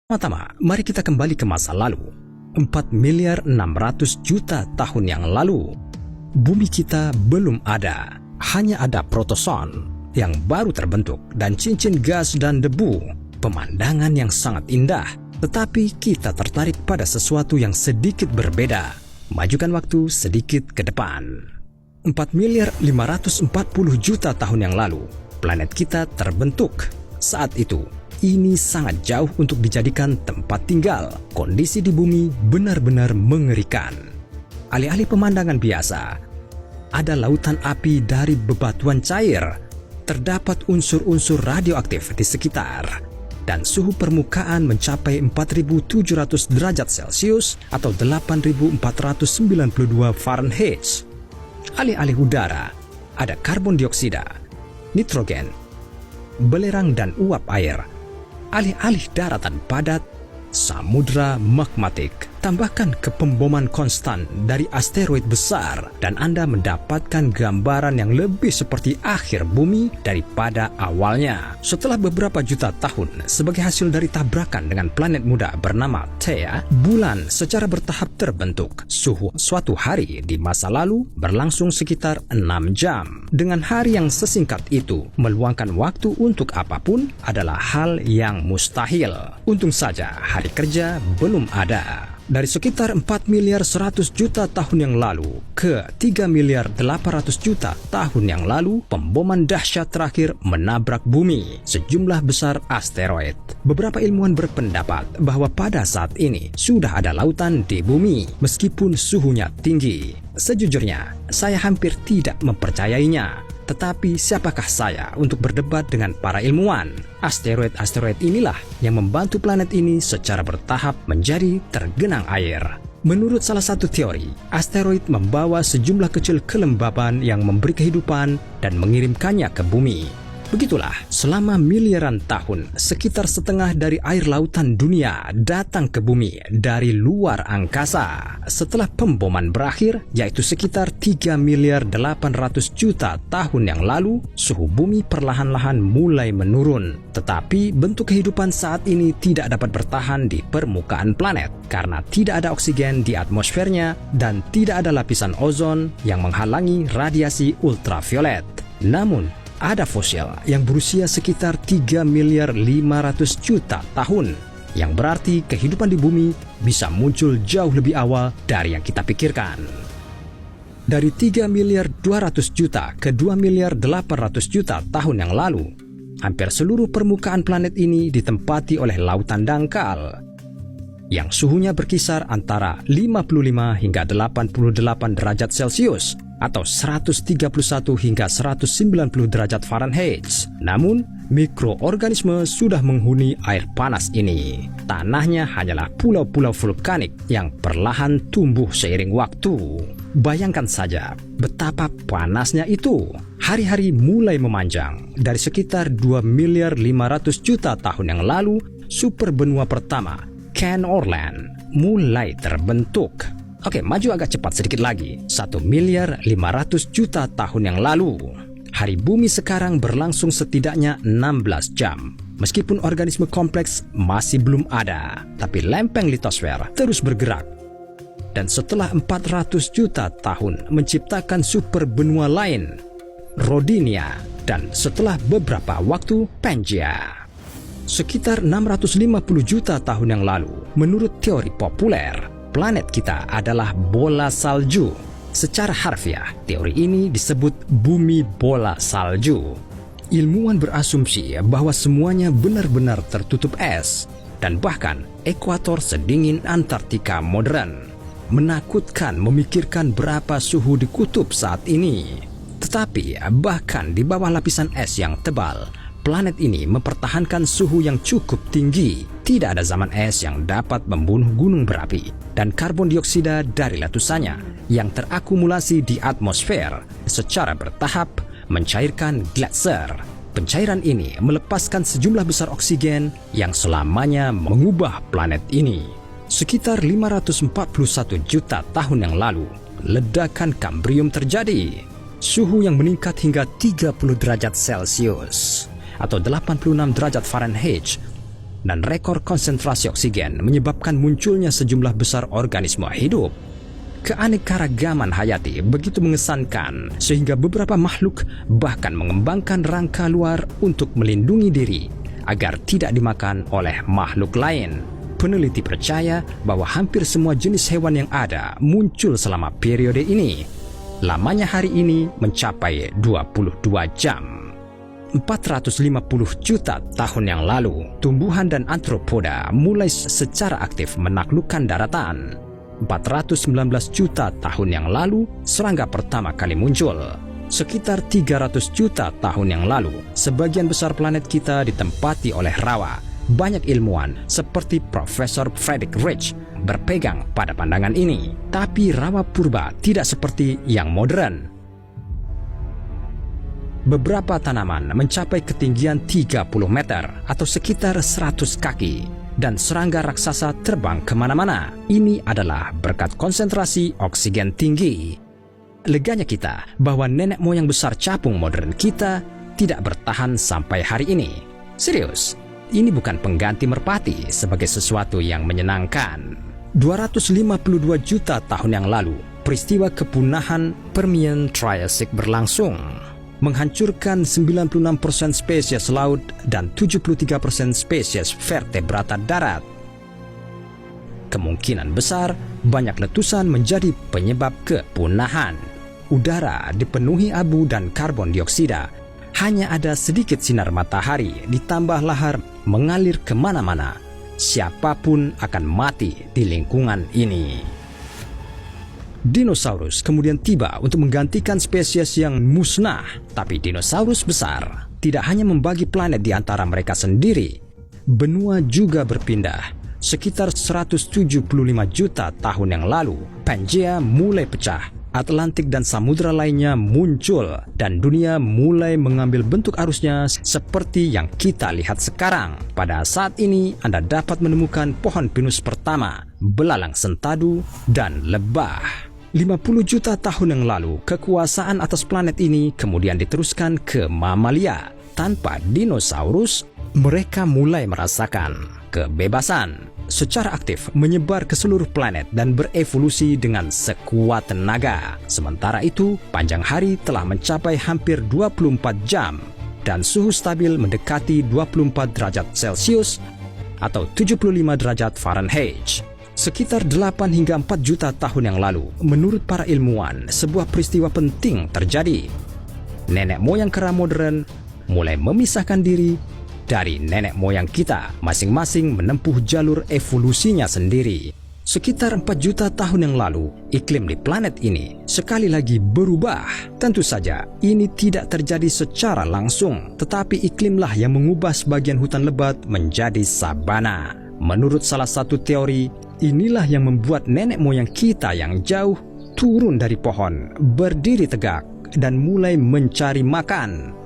Pertama, mari kita kembali ke masa lalu. 4.600.000.000 tahun yang lalu, bumi kita belum ada. Hanya ada protozoan yang baru terbentuk dan cincin gas dan debu. Pemandangan yang sangat indah, tetapi kita tertarik pada sesuatu yang sedikit berbeda. Majukan waktu sedikit ke depan. 4.540.000.000 tahun yang lalu, planet kita terbentuk. Saat itu, ini sangat jauh untuk dijadikan tempat tinggal. Kondisi di bumi benar-benar mengerikan. Alih-alih pemandangan biasa, ada lautan api dari bebatuan cair. Terdapat unsur-unsur radioaktif di sekitar. Dan suhu permukaan mencapai 4.700 derajat Celcius atau 8.492 Fahrenheit. Alih-alih udara, ada karbon dioksida, nitrogen, belerang dan uap air. Alih-alih daratan padat, samudra magmatik. Tambahkan kepemboman konstan dari asteroid besar dan Anda mendapatkan gambaran yang lebih seperti akhir bumi daripada awalnya. Setelah beberapa juta tahun, sebagai hasil dari tabrakan dengan planet muda bernama Theia, bulan secara bertahap terbentuk. Suatu hari di masa lalu berlangsung sekitar 6 jam. Dengan hari yang sesingkat itu, meluangkan waktu untuk apapun adalah hal yang mustahil. Untung saja hari kerja belum ada. Dari sekitar 4.100.000.000 tahun yang lalu ke 3.800.000.000 tahun yang lalu, pemboman dahsyat terakhir menabrak bumi, sejumlah besar asteroid. Beberapa ilmuwan berpendapat bahwa pada saat ini sudah ada lautan di bumi, meskipun suhunya tinggi. Sejujurnya, saya hampir tidak mempercayainya. Tetapi siapakah saya untuk berdebat dengan para ilmuwan? Asteroid-asteroid inilah yang membantu planet ini secara bertahap menjadi tergenang air. Menurut salah satu teori, asteroid membawa sejumlah kecil kelembaban yang memberi kehidupan dan mengirimkannya ke bumi. Begitulah, selama miliaran tahun, sekitar setengah dari air lautan dunia datang ke bumi dari luar angkasa. Setelah pemboman berakhir, yaitu sekitar 3.800.000.000 tahun yang lalu, suhu bumi perlahan-lahan mulai menurun. Tetapi bentuk kehidupan saat ini tidak dapat bertahan di permukaan planet karena tidak ada oksigen di atmosfernya dan tidak ada lapisan ozon yang menghalangi radiasi ultraviolet. Namun, ada fosil yang berusia sekitar 3.500.000.000 tahun, yang berarti kehidupan di bumi bisa muncul jauh lebih awal dari yang kita pikirkan. Dari 3.200.000.000 ke 2.800.000.000 tahun yang lalu, hampir seluruh permukaan planet ini ditempati oleh lautan dangkal, yang suhunya berkisar antara 55 hingga 88 derajat Celcius atau 131 hingga 190 derajat Fahrenheit. Namun, mikroorganisme sudah menghuni air panas ini. Tanahnya hanyalah pulau-pulau vulkanik yang perlahan tumbuh seiring waktu. Bayangkan saja betapa panasnya itu. Hari-hari mulai memanjang. Dari sekitar 2.500.000.000 tahun yang lalu, superbenua pertama, Kenorland, mulai terbentuk. Oke, maju agak cepat sedikit lagi. 1.500.000.000 tahun yang lalu. Hari bumi sekarang berlangsung setidaknya 16 jam. Meskipun organisme kompleks masih belum ada, tapi lempeng litosfer terus bergerak. Dan setelah 400 juta tahun menciptakan superbenua lain, Rodinia, dan setelah beberapa waktu, Pangaea. Sekitar 650 juta tahun yang lalu, menurut teori populer, planet kita adalah bola salju. Secara harfiah, teori ini disebut bumi bola salju. Ilmuwan berasumsi bahwa semuanya benar-benar tertutup es, dan bahkan ekuator sedingin Antartika modern. Menakutkan memikirkan berapa suhu di kutub saat ini. Tetapi bahkan di bawah lapisan es yang tebal, planet ini mempertahankan suhu yang cukup tinggi. Tidak ada zaman es yang dapat membunuh gunung berapi dan karbon dioksida dari letusannya yang terakumulasi di atmosfer secara bertahap mencairkan gletser. Pencairan ini melepaskan sejumlah besar oksigen yang selamanya mengubah planet ini. Sekitar 541 juta tahun yang lalu, ledakan Kambrium terjadi. Suhu yang meningkat hingga 30 derajat Celcius atau 86 derajat Fahrenheit dan rekor konsentrasi oksigen menyebabkan munculnya sejumlah besar organisme hidup. Keanekaragaman hayati begitu mengesankan sehingga beberapa makhluk bahkan mengembangkan rangka luar untuk melindungi diri agar tidak dimakan oleh makhluk lain. Peneliti percaya bahwa hampir semua jenis hewan yang ada muncul selama periode ini. Lamanya hari ini mencapai 22 jam. 450 juta tahun yang lalu, tumbuhan dan antropoda mulai secara aktif menaklukkan daratan. 419 juta tahun yang lalu, serangga pertama kali muncul. Sekitar 300 juta tahun yang lalu, sebagian besar planet kita ditempati oleh rawa. Banyak ilmuwan seperti Profesor Frederick Rich berpegang pada pandangan ini. Tapi rawa purba tidak seperti yang modern. Beberapa tanaman mencapai ketinggian 30 meter atau sekitar 100 kaki. Dan serangga raksasa terbang kemana-mana. Ini adalah berkat konsentrasi oksigen tinggi. Leganya kita bahwa nenek moyang besar capung modern kita tidak bertahan sampai hari ini. Serius, ini bukan pengganti merpati sebagai sesuatu yang menyenangkan. 252 juta tahun yang lalu, peristiwa kepunahan Permian Triassic berlangsung, menghancurkan 96% spesies laut dan 73% spesies vertebrata darat. Kemungkinan besar banyak letusan menjadi penyebab kepunahan. Udara dipenuhi abu dan karbon dioksida. Hanya ada sedikit sinar matahari ditambah lahar mengalir kemana-mana. Siapapun akan mati di lingkungan ini. Dinosaurus kemudian tiba untuk menggantikan spesies yang musnah. Tapi dinosaurus besar tidak hanya membagi planet di antara mereka sendiri. Benua juga berpindah. Sekitar 175 juta tahun yang lalu, Pangea mulai pecah. Atlantik dan samudra lainnya muncul dan dunia mulai mengambil bentuk arusnya seperti yang kita lihat sekarang. Pada saat ini Anda dapat menemukan pohon pinus pertama, belalang sentadu, dan lebah. 50 juta tahun yang lalu, kekuasaan atas planet ini kemudian diteruskan ke mamalia. Tanpa dinosaurus, mereka mulai merasakan kebebasan. Secara aktif menyebar ke seluruh planet dan berevolusi dengan sekuat tenaga. Sementara itu, panjang hari telah mencapai hampir 24 jam dan suhu stabil mendekati 24 derajat Celcius atau 75 derajat Fahrenheit. Sekitar 8 hingga 4 juta tahun yang lalu, menurut para ilmuwan, sebuah peristiwa penting terjadi. Nenek moyang kera modern mulai memisahkan diri dari nenek moyang kita, masing-masing menempuh jalur evolusinya sendiri. Sekitar 4 juta tahun yang lalu, iklim di planet ini sekali lagi berubah. Tentu saja, ini tidak terjadi secara langsung, tetapi iklimlah yang mengubah sebagian hutan lebat menjadi sabana. Menurut salah satu teori, inilah yang membuat nenek moyang kita yang jauh turun dari pohon, berdiri tegak, dan mulai mencari makan.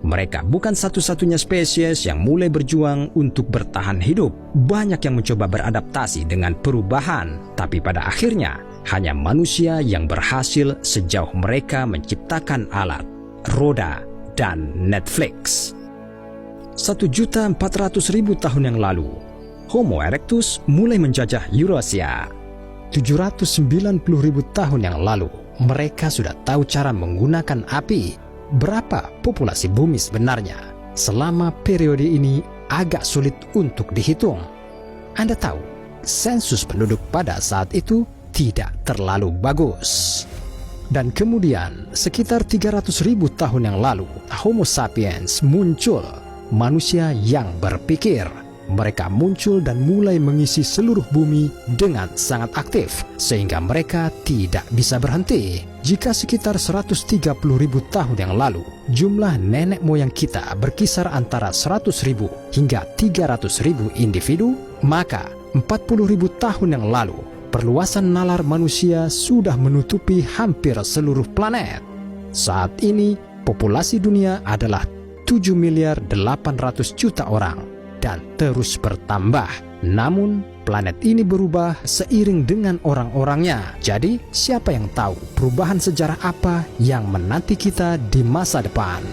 Mereka bukan satu-satunya spesies yang mulai berjuang untuk bertahan hidup. Banyak yang mencoba beradaptasi dengan perubahan, tapi pada akhirnya hanya manusia yang berhasil sejauh mereka menciptakan alat, roda, dan Netflix. 1.400.000 tahun yang lalu, Homo erectus mulai menjajah Eurasia. 790.000 tahun yang lalu, mereka sudah tahu cara menggunakan api. Berapa populasi bumi sebenarnya? Selama periode ini agak sulit untuk dihitung. Anda tahu, sensus penduduk pada saat itu tidak terlalu bagus. Dan kemudian, sekitar 300.000 tahun yang lalu, Homo sapiens muncul, manusia yang berpikir. Mereka muncul dan mulai mengisi seluruh bumi dengan sangat aktif, sehingga mereka tidak bisa berhenti. Jika sekitar 130.000 tahun yang lalu, jumlah nenek moyang kita berkisar antara 100.000 hingga 300.000 individu, maka 40.000 tahun yang lalu, perluasan nalar manusia sudah menutupi hampir seluruh planet. Saat ini, populasi dunia adalah 7.800.000.000 orang dan terus bertambah. Namun, planet ini berubah seiring dengan orang-orangnya. Jadi, siapa yang tahu perubahan sejarah apa yang menanti kita di masa depan?